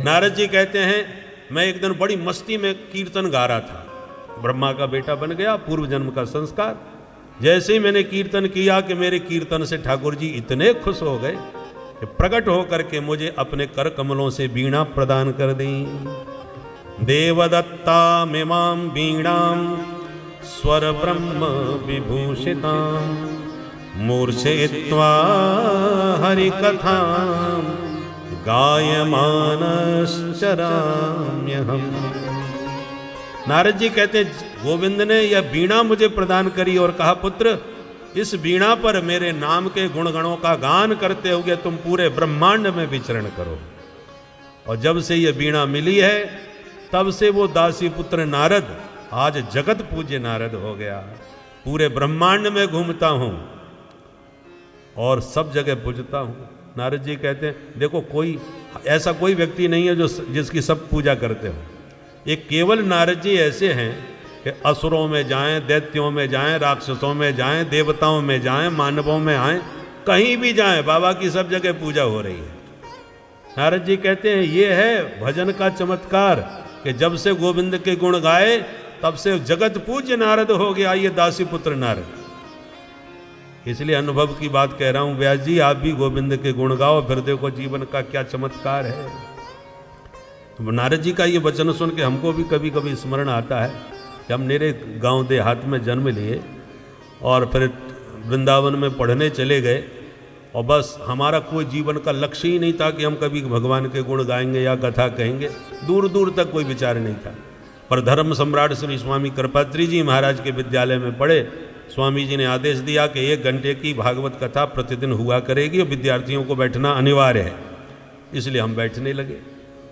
नारद जी कहते हैं मैं एक दिन बड़ी मस्ती में कीर्तन गा रहा था, ब्रह्मा का बेटा बन गया, पूर्व जन्म का संस्कार। जैसे ही मैंने कीर्तन किया कि मेरे कीर्तन से ठाकुर जी इतने खुश हो गए कि प्रकट होकर के मुझे अपने कर कमलों से वीणा प्रदान कर दी। देवदत्ता मिमां वीणां स्वर ब्रह्म विभूषितां मूर्छयित्वा हरिकथां गायमानश्चराम्यहम्। नारद जी कहते गोविंद ने यह वीणा मुझे प्रदान करी और कहा पुत्र इस वीणा पर मेरे नाम के गुणगणों का गान करते हुए तुम पूरे ब्रह्मांड में विचरण करो। और जब से यह वीणा मिली है तब से वो दासी पुत्र नारद आज जगत पूज्य नारद हो गया। पूरे ब्रह्मांड में घूमता हूं और सब जगह पूजता हूं। नारद जी कहते हैं देखो कोई ऐसा कोई व्यक्ति नहीं है जो जिसकी सब पूजा करते हो। ये केवल नारद जी ऐसे हैं कि असुरों में जाएं, दैत्यों में जाएं, राक्षसों में जाएं, देवताओं में जाएं, मानवों में आएं, कहीं भी जाएं बाबा की सब जगह पूजा हो रही है। नारद जी कहते हैं ये है भजन का चमत्कार कि जब से गोविंद के गुण गाए तब से जगत पूज्य नारद हो गया ये दासी पुत्र नारद। इसलिए अनुभव की बात कह रहा हूं व्यास जी आप भी गोविंद के गुण गाओ फिर देखो जीवन का क्या चमत्कार है। तो नारद जी का ये वचन सुन के हमको भी कभी कभी स्मरण आता है कि हम मेरे गांव देहात में जन्म लिए और फिर वृंदावन में पढ़ने चले गए और बस हमारा कोई जीवन का लक्ष्य ही नहीं था कि हम कभी भगवान के गुण गाएंगे या कथा कहेंगे, दूर दूर तक कोई विचार नहीं था। पर धर्म सम्राट श्री स्वामी कृपात्री जी महाराज के विद्यालय में पढ़े, स्वामी जी ने आदेश दिया कि 1 घंटे की भागवत कथा प्रतिदिन हुआ करेगी और विद्यार्थियों को बैठना अनिवार्य है। इसलिए हम बैठने लगे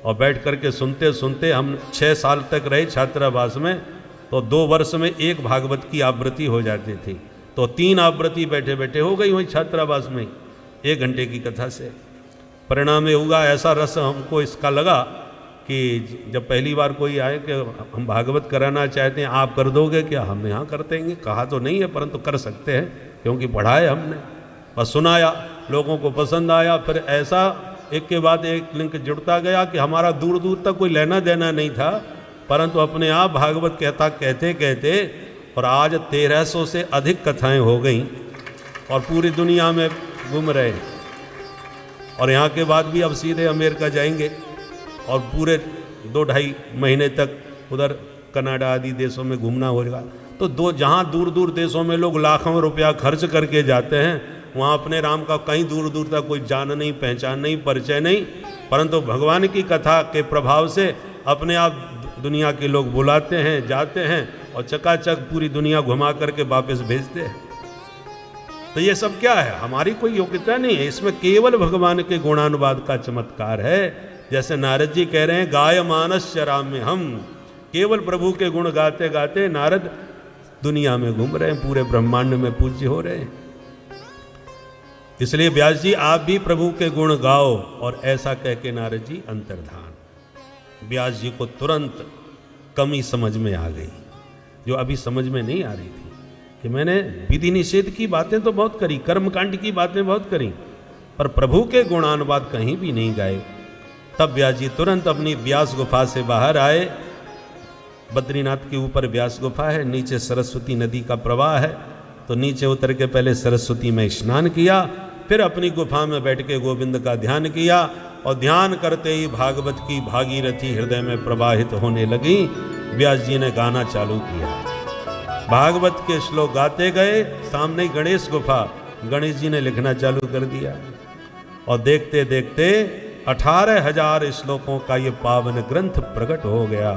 और बैठ करके सुनते सुनते हम 6 साल तक रहे छात्रावास में। तो 2 वर्ष में 1 भागवत की आवृत्ति हो जाती थी, तो 3 आवृत्ति बैठे बैठे हो गई वहीं छात्रावास में 1 घंटे की कथा से। परिणाम में हुआ ऐसा रस हमको इसका लगा कि जब पहली बार कोई आए कि हम भागवत कराना चाहते हैं आप कर दोगे क्या? हम यहाँ कर देंगे, कहा तो नहीं है परंतु कर सकते हैं क्योंकि पढ़ाए हमने, बस सुनाया, लोगों को पसंद आया। फिर ऐसा एक के बाद एक लिंक जुड़ता गया कि हमारा दूर दूर तक कोई लेना देना नहीं था, परंतु अपने आप भागवत कहते कहते और आज 1300 से अधिक कथाएं हो गई और पूरी दुनिया में घूम रहे। और यहाँ के बाद भी अब सीधे अमेरिका जाएंगे और पूरे 2-2.5 महीने तक उधर कनाडा आदि देशों में घूमना होगा। तो जहाँ दूर दूर देशों में लोग लाखों रुपया खर्च करके जाते हैं वहाँ अपने राम का कहीं दूर दूर तक कोई जान नहीं, पहचान नहीं, परिचय नहीं, परंतु भगवान की कथा के प्रभाव से अपने आप दुनिया के लोग बुलाते हैं, जाते हैं और चकाचक पूरी दुनिया घुमा करके वापस भेजते हैं। तो ये सब क्या है? हमारी कोई योग्यता नहीं है, इसमें केवल भगवान के गुणानुवाद का चमत्कार है। जैसे नारद जी कह रहे हैं गायमानस चराम्य हम, केवल प्रभु के गुण गाते गाते नारद दुनिया में घूम रहे हैं, पूरे ब्रह्मांड में पूज्य हो रहे हैं। इसलिए व्यास जी आप भी प्रभु के गुण गाओ। और ऐसा कह के नारद जी अंतर्धान। व्यास जी को तुरंत कमी समझ में आ गई जो अभी समझ में नहीं आ रही थी कि मैंने विधि निषेध की बातें तो बहुत करी, कर्मकांड की बातें बहुत करी, पर प्रभु के गुणानुवाद कहीं भी नहीं गाए। तब व्यास जी तुरंत अपनी व्यास गुफा से बाहर आए। बद्रीनाथ के ऊपर व्यास गुफा है, नीचे सरस्वती नदी का प्रवाह है, तो नीचे उतर के पहले सरस्वती में स्नान किया, फिर अपनी गुफा में बैठ के गोविंद का ध्यान किया और ध्यान करते ही भागवत की भागीरथी हृदय में प्रवाहित होने लगी। व्यास जी ने गाना चालू किया, भागवत के श्लोक गाते गए। सामने गणेश गुफा, गणेश जी ने लिखना चालू कर दिया और देखते देखते 18,000 श्लोकों का ये पावन ग्रंथ प्रकट हो गया।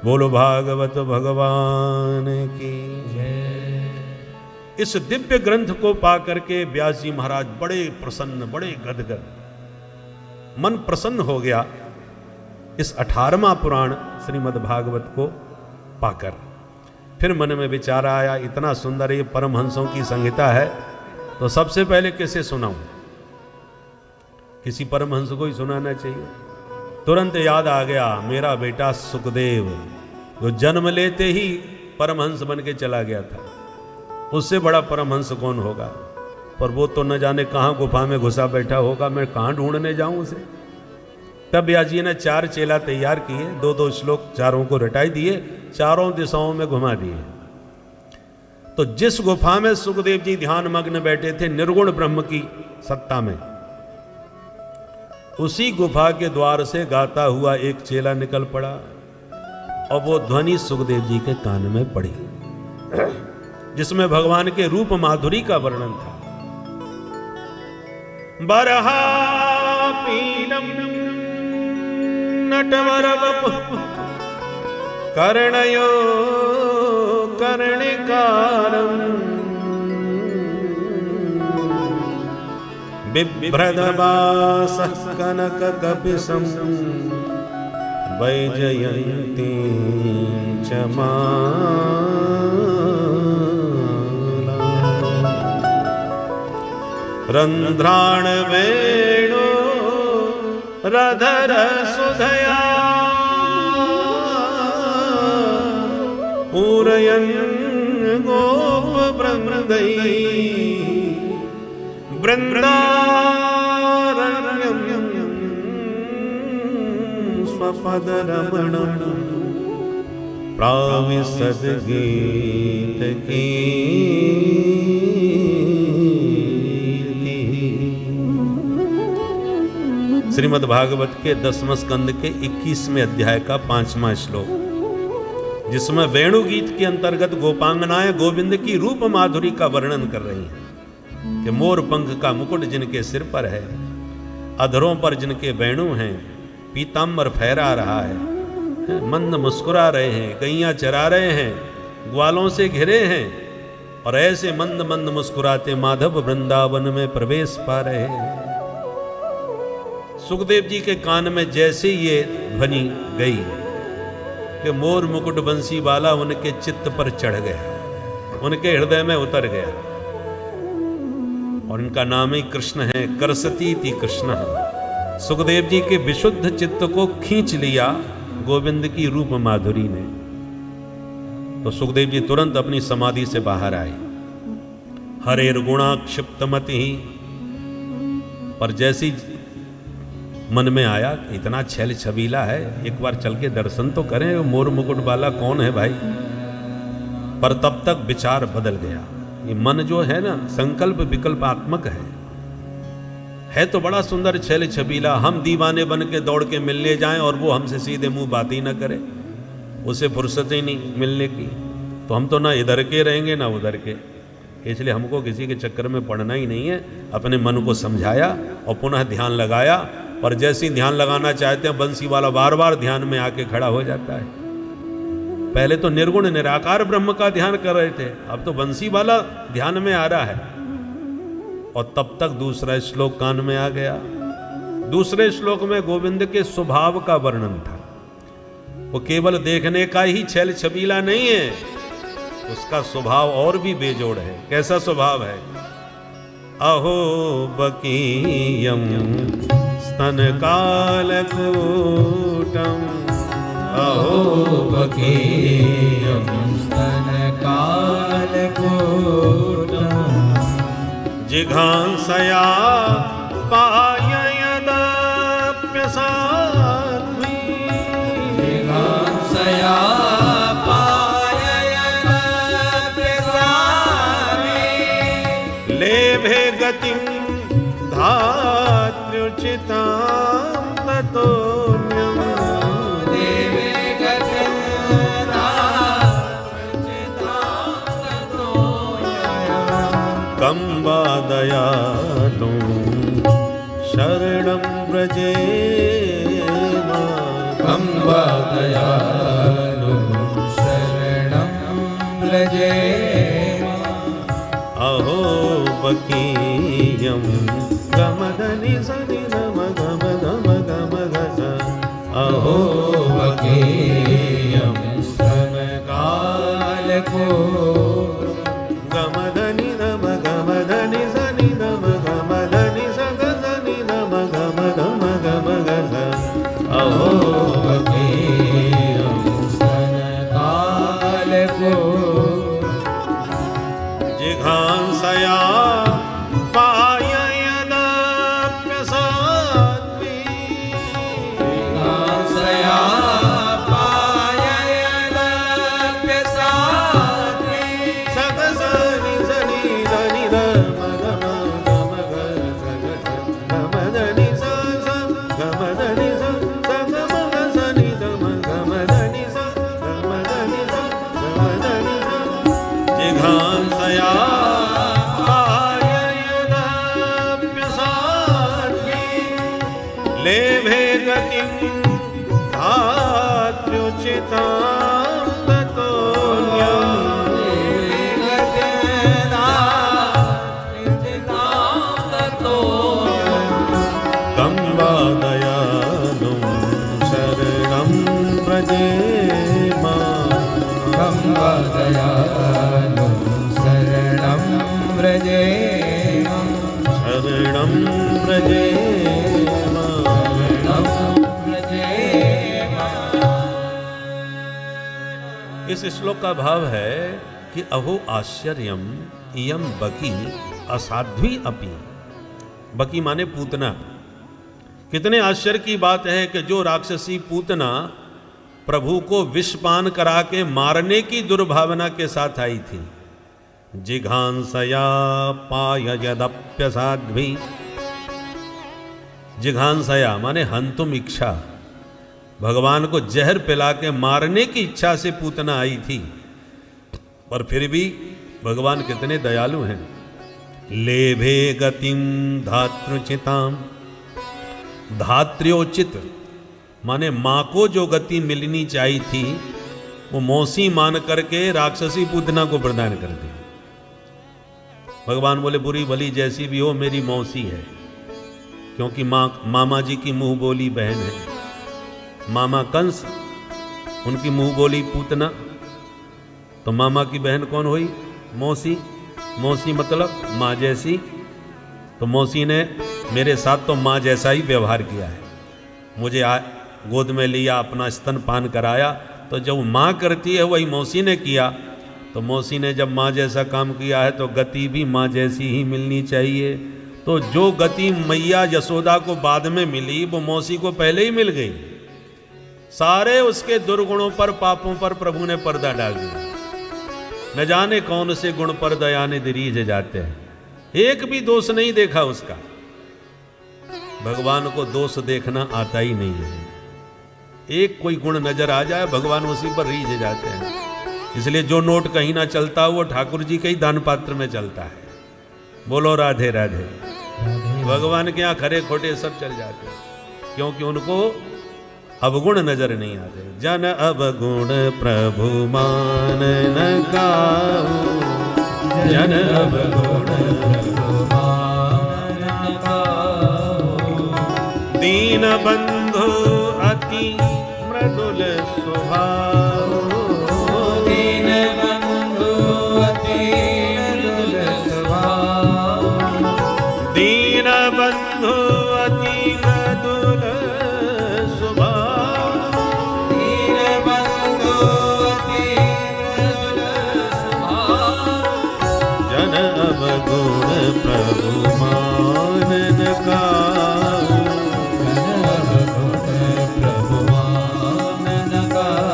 बोलो भागवत भगवान की जय। इस दिव्य ग्रंथ को पा करके व्यास जी महाराज बड़े प्रसन्न, बड़े गदगद, मन प्रसन्न हो गया इस 18वां पुराण श्रीमद् भागवत को पाकर। फिर मन में विचार आया इतना सुंदर ये परमहंसों की संहिता है तो सबसे पहले किसे सुनाऊं? किसी परमहंस को ही सुनाना चाहिए। तुरंत याद आ गया मेरा बेटा सुखदेव जो जन्म लेते ही परमहंस बन के चला गया था, उससे बड़ा परमहंस कौन होगा? पर वो तो न जाने कहाँ गुफा में घुसा बैठा होगा, मैं कहाँ ढूंढने जाऊं उसे। तब व्यास जी ने 4 चेला तैयार किए, 2-2 श्लोक चारों को रटाई दिए, चारों दिशाओं में घुमा दिए। तो जिस गुफा में सुखदेव जी ध्यान मग्न बैठे थे निर्गुण ब्रह्म की सत्ता में, उसी गुफा के द्वार से गाता हुआ एक चेला निकल पड़ा और वो ध्वनि सुखदेव जी के कान में पड़ी, जिसमें भगवान के रूप माधुरी का वर्णन था। बरहा पीनम नटवरवपु कर्णयो कर्णिकारम् बिभ्रदवासः कनककपिशं वैजयन्तीं च माला रन्ध्राण वेणो रधर सुधया पूरयन् गोप वृन्दै वृन्दारण्यं स्वपदरमणं प्राविशद गीतकी। श्रीमद् भागवत के 10वें स्कंद के 21वें अध्याय का 5वां श्लोक, जिसमें वेणु गीत के अंतर्गत गोपांगनाएं गोविंद की रूप माधुरी का वर्णन कर रही हैं कि मोर पंख का मुकुट जिनके सिर पर है, अधरों पर जिनके वेणु हैं, पीताम्बर फहरा रहा है, मंद मुस्कुरा रहे हैं, गैया चरा रहे हैं, ग्वालों से घिरे हैं और ऐसे मंद मंद मुस्कुराते माधव वृंदावन में प्रवेश पा रहे हैं। सुखदेव जी के कान में जैसे ये ध्वनि गई कि मोर मुकुट बंसी वाला उनके चित्त पर चढ़ गया, उनके हृदय में उतर गया। और इनका नाम ही कृष्ण है, करसतीति कृष्ण। सुखदेव जी के विशुद्ध चित्त को खींच लिया गोविंद की रूप माधुरी ने। तो सुखदेव जी तुरंत अपनी समाधि से बाहर आए। हरेर गुणा क्षिप्तमति, पर जैसी मन में आया कि इतना छैल छबीला है, एक बार चल के दर्शन तो करें, मोर मुकुट वाला कौन है भाई। पर तब तक विचार बदल गया। ये मन जो है ना, संकल्प विकल्पात्मक है तो बड़ा सुंदर छैल छबीला। हम दीवाने बन के दौड़ के मिलने जाएं और वो हमसे सीधे मुंह बात ही ना करे, उसे फुर्सत ही नहीं मिलने की, तो हम तो ना इधर के रहेंगे ना उधर के। इसलिए हमको किसी के चक्कर में पड़ना ही नहीं है। अपने मन को समझाया और पुनः ध्यान लगाया, और जैसे ही ध्यान लगाना चाहते हैं बंसी वाला बार बार ध्यान में आके खड़ा हो जाता है। पहले तो निर्गुण निराकार ब्रह्म का ध्यान कर रहे थे, अब तो बंसी वाला ध्यान में आ रहा है। और तब तक दूसरा श्लोक कान में आ गया। दूसरे श्लोक में गोविंद के स्वभाव का वर्णन था। वो केवल देखने का ही छैल छबीला नहीं है, उसका स्वभाव और भी बेजोड़ है। कैसा स्वभाव है? अहो बकीयम स्तन कालकूटम, अहो बकीयम स्तन कालकूटम, जिघांसया पाययदप्यसाध्वी, जिघांसया पाययदप्यसाध्वी, लेभे गतिं धात्र्युचितां ततोऽन्यम्, लेभे गतिं धात्र्युचितां ततोऽन्यम्, कं वा दयालुं शरणं व्रजेम, कं वा दयालुं शरणं व्रजेम, अहो बकीयं गमदनि सनि नम गम गम गम गस, अहो बकीयं स्तन कालकूटम, गमदनि नम गमदनि सनि नम गमदनि सग सनि नम गम गम गम गस, अहो बकीयं स्तन कालकूटम, जिघांसया पाययदप्यसाध्वी, धात्र्युचितां ततोऽन्यम् तं वा दयालुं शरणं व्रजेम तं वा दयालुं शरणं व्रजेम शरणं व्रजेम शरणं व्रजेम। इस श्लोक का भाव है कि अहो आश्चर्यम इयम बकी असाध्वी अपि। बकी माने पूतना। कितने आश्चर्य की बात है कि जो राक्षसी पूतना प्रभु को विषपान करा के मारने की दुर्भावना के साथ आई थी। जिघांसया पाय यदप्यसाध्वी। जिघांसया माने हंतुम इच्छा। भगवान को जहर पिला के मारने की इच्छा से पूतना आई थी, पर फिर भी भगवान कितने दयालु हैं। लेभे गतिम धात्रुचिताम। धात्र्योचित माने माँ को जो गति मिलनी चाहिए थी वो मौसी मान करके राक्षसी पूतना को प्रदान कर दी। भगवान बोले बुरी भली जैसी भी हो मेरी मौसी है, क्योंकि मामा जी की मुंह बोली बहन है। मामा कंस, उनकी मुंह बोली पूतना, तो मामा की बहन कौन हुई? मौसी। मौसी मतलब माँ जैसी। तो मौसी ने मेरे साथ तो माँ जैसा ही व्यवहार किया है। मुझे गोद में लिया, अपना स्तनपान कराया, तो जो माँ करती है वही मौसी ने किया। तो मौसी ने जब माँ जैसा काम किया है तो गति भी माँ जैसी ही मिलनी चाहिए। तो जो गति मैया यशोदा को बाद में मिली वो मौसी को पहले ही मिल गई। सारे उसके दुर्गुणों पर, पापों पर प्रभु ने पर्दा डाल दिया। न जाने कौन से गुण पर दयानिधि रीझ जाते हैं। एक भी दोष नहीं देखा उसका। भगवान को दोष देखना आता ही नहीं है। एक कोई गुण नजर आ जाए भगवान उसी पर रीझ जाते हैं। इसलिए जो नोट कहीं ना चलता वो ठाकुर जी के ही दान पात्र में चलता है। बोलो राधे राधे। भगवान के यहाँ खरे खोटे सब चल जाते हैं, क्योंकि उनको अवगुण नजर नहीं आते। जन अवगुण प्रभु मान न गाओ, जन अवगुण प्रभु मान न गाओ। दीन बंधु अति मृदुल स्वभाव, दीन बंधु अति मृदुल स्वभाव। दीन बंधु अति मृदुल स्वभाव, दीन बंधु अति मृदुल स्वभाव। जन अवगुण प्रभु मान न गाओ, प्रभु मान न गाओ,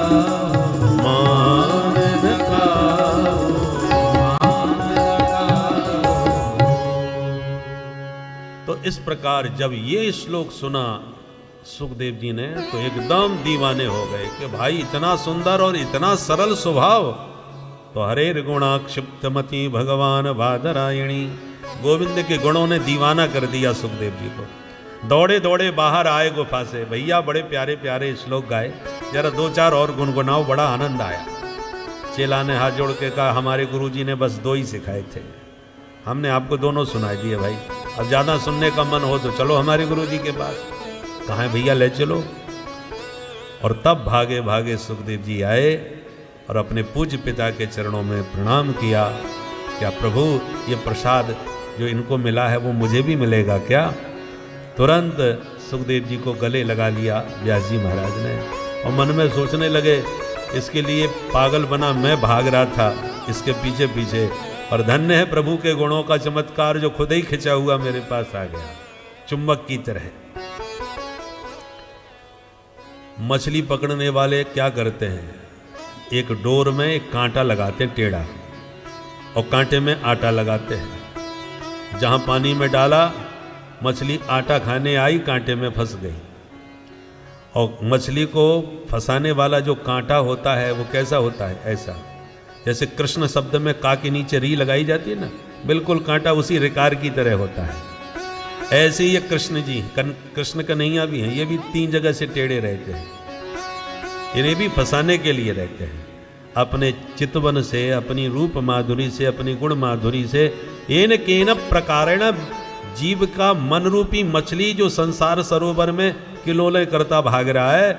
मान न गाओ। मान न गाओ। तो इस प्रकार जब ये श्लोक सुना सुखदेव जी ने तो एकदम दीवाने हो गए कि भाई इतना सुंदर और इतना सरल स्वभाव। तो हरे गुणा क्षिप्तमती भगवान वादरायणी। गोविंद के गुणों ने दीवाना कर दिया सुखदेव जी को। दौड़े दौड़े बाहर आए गुफा से, भैया बड़े प्यारे प्यारे श्लोक गाए, जरा दो चार और गुनगुनाओ, बड़ा आनंद आया। चेला ने हाथ जोड़ के कहा हमारे गुरुजी ने बस दो ही सिखाए थे, हमने आपको दोनों सुना दिए भाई। अब ज़्यादा सुनने का मन हो तो चलो हमारे गुरुजी के पास। कहाँ है भैया, ले चलो। और तब भागे भागे सुखदेव जी आए और अपने पूज्य पिता के चरणों में प्रणाम किया। क्या प्रभु ये प्रसाद जो इनको मिला है वो मुझे भी मिलेगा क्या? तुरंत सुखदेव जी को गले लगा लिया व्यास जी महाराज ने, और मन में सोचने लगे इसके लिए पागल बना मैं भाग रहा था इसके पीछे पीछे, और धन्य है प्रभु के गुणों का चमत्कार जो खुद ही खिंचा हुआ मेरे पास आ गया चुंबक की तरह। मछली पकड़ने वाले क्या करते हैं, एक डोर में एक कांटा लगाते हैं टेढ़ा, और कांटे में आटा लगाते हैं। जहां पानी में डाला मछली आटा खाने आई, कांटे में फंस गई। और मछली को फंसाने वाला जो कांटा होता है वो कैसा होता है, ऐसा जैसे कृष्ण शब्द में का के नीचे री लगाई जाती है ना, बिल्कुल कांटा उसी रिकार की तरह होता है। ऐसे ही ये कृष्ण जी, कृष्ण कन्हैया भी हैं, ये भी तीन जगह से टेढ़े रहते हैं। इन्हें भी फंसाने के लिए रहते हैं। अपने चितवन से, अपनी रूप माधुरी से, अपनी गुण माधुरी से, एन केन प्रकारेण जीव का मन रूपी मछली जो संसार सरोवर में किलोले करता भाग रहा है,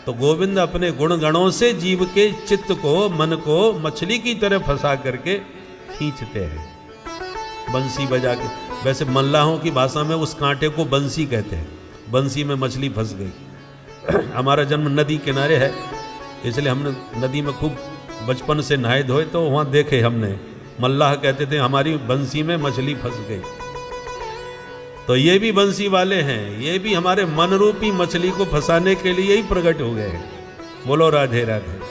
तो गोविंद अपने गुण गणों से जीव के चित्त को, मन को मछली की तरह फंसा करके खींचते हैं बंसी बजा के। वैसे मल्लाहों की भाषा में उस कांटे को बंसी कहते हैं। बंसी में मछली फंस गई। हमारा जन्म नदी किनारे है, इसलिए हमने नदी में खूब बचपन से नहाए धोए, तो वहाँ देखे हमने, मल्लाह कहते थे हमारी बंसी में मछली फंस गई। तो ये भी बंसी वाले हैं, ये भी हमारे मन रूपी मछली को फंसाने के लिए ही प्रकट हो गए हैं। बोलो राधे राधे।